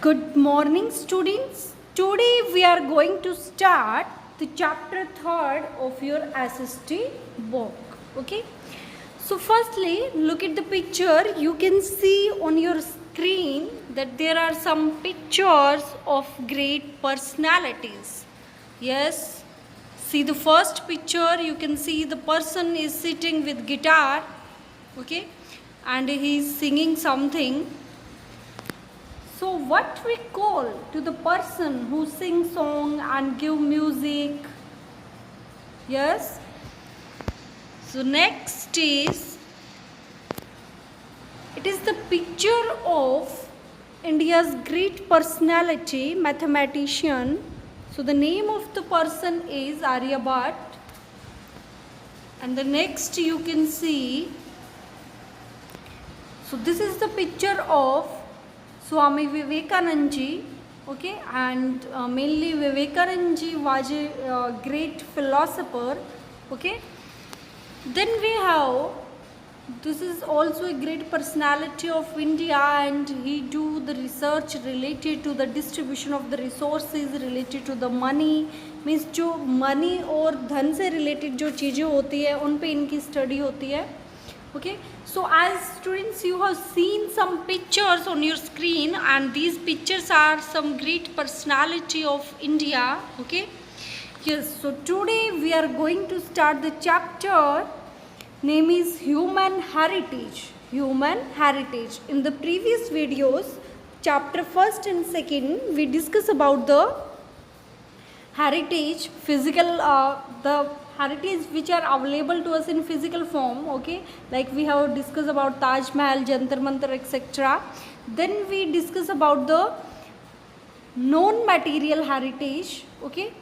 Good morning, students. Today we are going to start the chapter 3rd of your SST book. Okay. So firstly, look at the picture. You can see on your screen that there are some pictures of great personalities. Yes. See the first picture. You can see the person is sitting with guitar. Okay. And he is singing something. So what we call to the person who sing song and give music? Yes. So next is, it is the picture of India's great personality, mathematician. So the name of the person is Aryabhat. And the next you can see, so this is the picture of Swami Vivekanand ji, okay, and mainly Vivekanand ji was a great philosopher, okay. Then we have, this is also a great personality of India, and he do the research related to the distribution of the resources, related to the money, means जो money और धन से related जो चीज़ें होती है उन पे इनकी study होती है, okay. So as students, you have seen some pictures on your screen, and these pictures are some great personality of India, okay. Yes, so today we are going to start the chapter, name is Human Heritage. Human Heritage. In the previous videos, chapter 1st and 2nd, we discuss about the heritage, physical, the heritage which are available to us in physical form, okay, like we have discussed about Taj Mahal, Jantar Mantar, etc. Then we discuss about the non-material heritage, okay.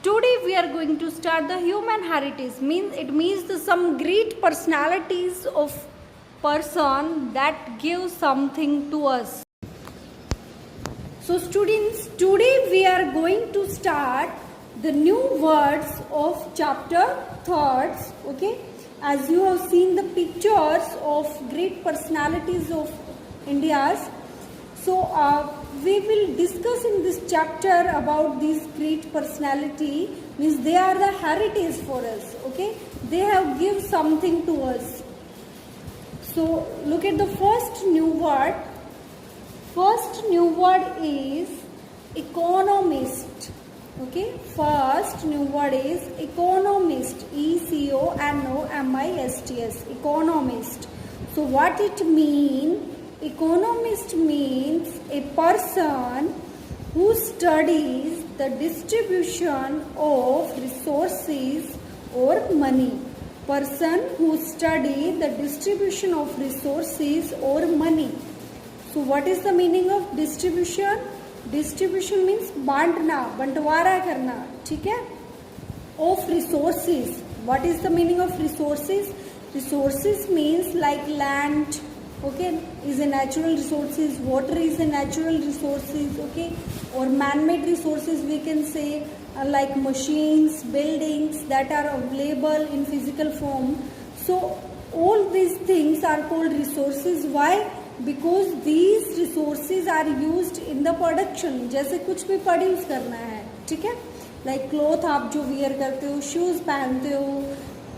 Today we are going to start the human heritage. It means some great personalities of person that give something to us. So students, today we are going to start the new words of chapter 3rd, okay. As you have seen the pictures of great personalities of India's, so we will discuss in this chapter about these great personality, means they are the heritage for us, okay. They have give something to us. So look at the first new word. First new word is economist. Okay, first new word is economist. E-C-O-N-O-M-I-S-T-S. Economist. So what it means? Economist means a person who studies the distribution of resources or money. Person who studies the distribution of resources or money. So what is the meaning of distribution? Distribution means बांटना, बंटवारा करना, ठीक है. Of resources. What is the meaning of resources? Resources means like land, okay, is a natural resources. Water is a natural resources, okay, or man-made resources we can say, like machines, buildings that are available in physical form. So all these things are called resources. Why? Because these resources are used in the production. जैसे कुछ भी produce करना है, ठीक है, like cloth आप जो wear करते हो, शूज पहनते हो,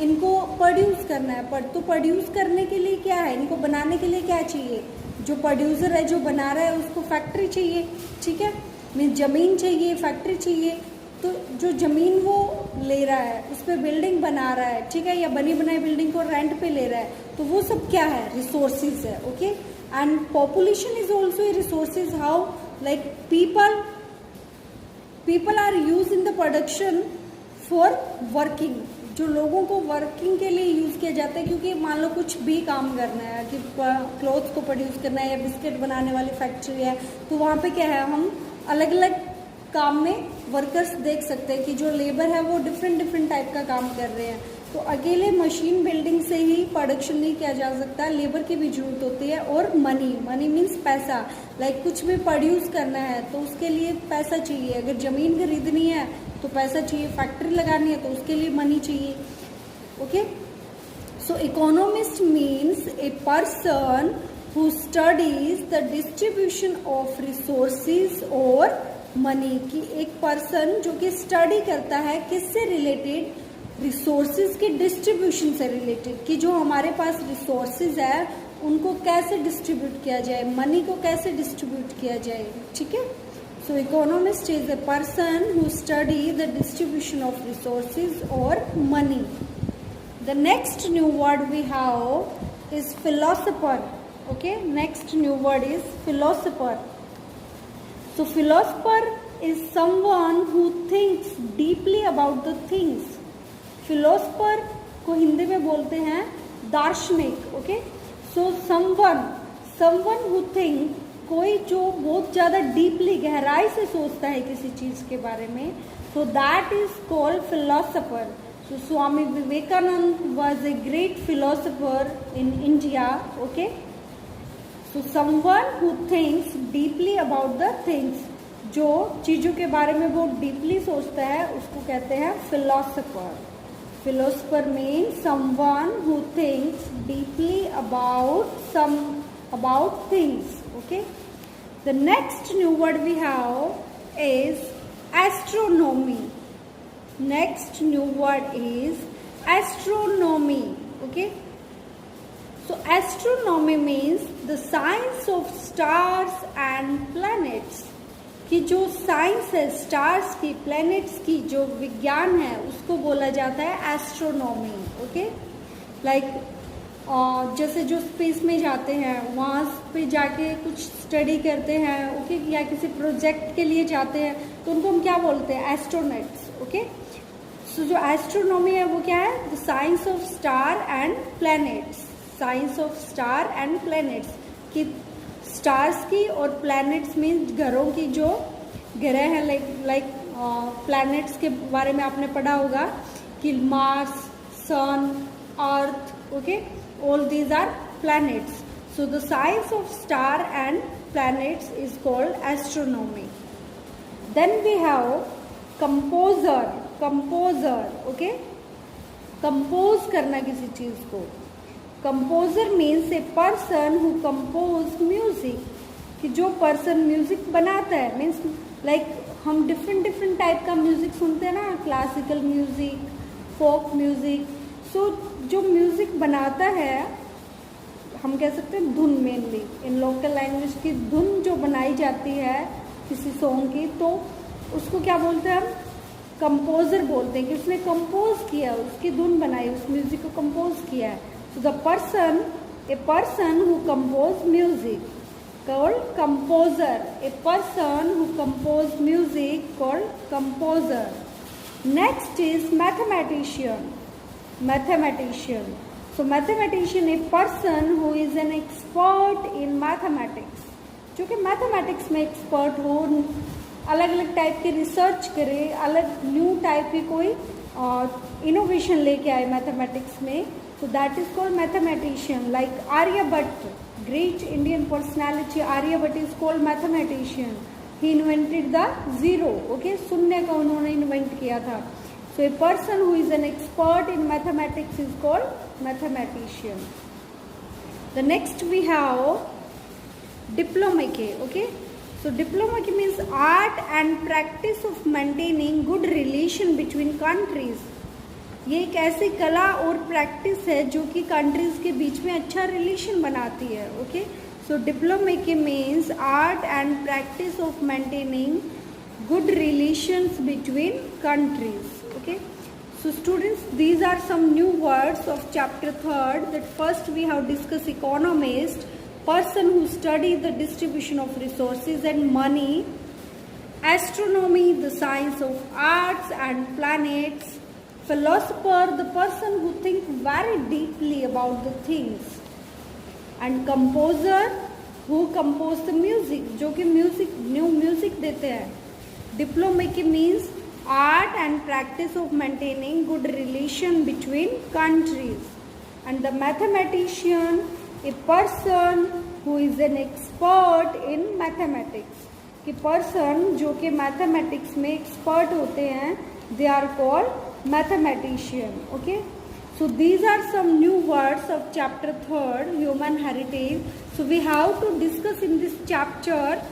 इनको प्रोड्यूस करना है. पर तो प्रोड्यूस करने के लिए क्या है, इनको बनाने के लिए क्या चाहिए? जो प्रोड्यूसर है, जो बना रहा है, उसको फैक्ट्री चाहिए, ठीक है, मीन जमीन चाहिए, फैक्ट्री चाहिए. तो जो ज़मीन वो ले रहा है, उस पर बिल्डिंग बना रहा है, ठीक है, या बनी बनाई बिल्डिंग को रेंट पे ले रहा है, तो वो सब क्या है? रिसोर्सेज है, okay. And population is also a resources. How? Like people are used in the production for working. जो लोगों को वर्किंग के लिए यूज़ किया जाता है, क्योंकि मान लो कुछ भी काम करना है, कि क्लॉथ को प्रोड्यूस करना है या बिस्किट बनाने वाली फैक्ट्री है, तो वहाँ पे क्या है, हम अलग अलग काम में वर्कर्स देख सकते हैं कि जो लेबर है वो डिफरेंट टाइप का काम कर रहे हैं. तो अकेले मशीन बिल्डिंग से ही प्रोडक्शन नहीं किया जा सकता, लेबर की भी जरूरत होती है. और मनी मीन्स पैसा, लाइक कुछ भी प्रोड्यूस करना है तो उसके लिए पैसा चाहिए. अगर ज़मीन खरीदनी है तो पैसा चाहिए, फैक्ट्री लगानी है तो उसके लिए मनी चाहिए, okay. So economist means a person who studies the distribution of resources और मनी की एक पर्सन जो कि स्टडी करता है किससे रिलेटेड, रिसोर्सेज के डिस्ट्रीब्यूशन से रिलेटेड, कि जो हमारे पास रिसोर्सेज है उनको कैसे डिस्ट्रीब्यूट किया जाए, मनी को कैसे डिस्ट्रीब्यूट किया जाए, ठीक है। So economist is a person who study the distribution of resources और money. The next new word we have is philosopher. Okay, next new word is philosopher. So philosopher is someone who thinks deeply about the things. Philosopher को हिंदी में बोलते हैं दार्शनिक। Okay, so someone who think, कोई जो बहुत ज़्यादा deeply गहराई से सोचता है किसी चीज़ के बारे में, so that is called philosopher. So Swami Vivekananda was a great philosopher in India. Okay. So someone who thinks deeply about the things, जो चीज़ों के बारे में बहुत डीपली सोचता है उसको कहते हैं philosopher. Philosopher means someone who thinks deeply about things. Okay. The next new word we have is astronomy. Next new word is astronomy. Okay. So astronomy means the science of stars and planets. कि जो science है stars की, planets की, जो विज्ञान है उसको बोला जाता है एस्ट्रोनॉमी। ओके, लाइक जैसे जो स्पेस में जाते हैं वहाँ पे जाके कुछ स्टडी करते हैं, ओके, या किसी प्रोजेक्ट के लिए जाते हैं तो उनको हम क्या बोलते हैं, एस्ट्रोनॉट्स। ओके, सो जो एस्ट्रोनॉमी है वो क्या है, the science of star and planets. Science of star and planets, कि स्टार्स की और प्लैनेट्स में ग्रहों की, जो ग्रह हैं लाइक प्लैनेट्स के बारे में आपने पढ़ा होगा कि Mars, sun, earth, okay, all these are planets. So the science of star and planets is called astronomy. Then we have composer. Okay, compose करना किसी चीज को। Composer means a person who compose music, कि जो person music बनाता है, means like हम different type का म्यूजिक सुनते हैं ना, classical music, folk music. So जो म्यूजिक बनाता है हम कह सकते हैं धुन, मेनली इन लोकल लैंग्वेज की धुन जो बनाई जाती है किसी सॉन्ग की, तो उसको क्या बोलते हैं हम, कंपोजर बोलते हैं, कि उसने कंपोज किया, उसकी धुन बनाई, उस म्यूजिक को कंपोज किया है। So the a person who compose music called composer. A person who compose music called composer. Next is mathematician. So mathematician, a person who is an expert in mathematics. जो कि mathematics में expert हो, अलग अलग type की research करे, अलग new type की कोई इनोवेशन लेके आए मैथमेटिक्स में, so that is called mathematician. Like Aryabhatta, great Indian personality, Aryabhatta is called mathematician. He invented the zero. Okay, शून्य का उन्होंने इन्वेंट किया था। So a person who is an expert in mathematics is called mathematician. The next we have diplomake. Okay, so diplomake means art and practice of maintaining good relation between countries. ये एक ऐसी कला और practice है जो कि countries के बीच में अच्छा रिलेशन बनाती है। Okay, so diplomacy means art and practice of maintaining good relations between countries. Okay, so students, these are some new words of chapter 3rd. That first we have discuss economist, person who study the distribution of resources and money, astronomy, the science of arts and planets, philosopher, the person who thinks very deeply about the things, and composer who compose the music, जो कि new music देते हैं। Diplomacy means art and practice of maintaining good relation between countries, and the mathematician, a person who is an expert in mathematics, कि person जो कि mathematics में expert होते हैं, they are called mathematician. Okay, So these are some new words of chapter 3rd, human heritage. So we have to discuss in this chapter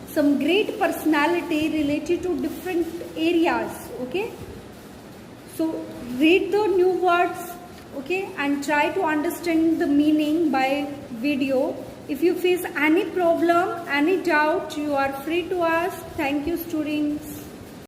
some great personality related to different areas. Okay, so read the new words, okay, and try to understand the meaning by video. If you face any problem, any doubt, you are free to ask. Thank you, students.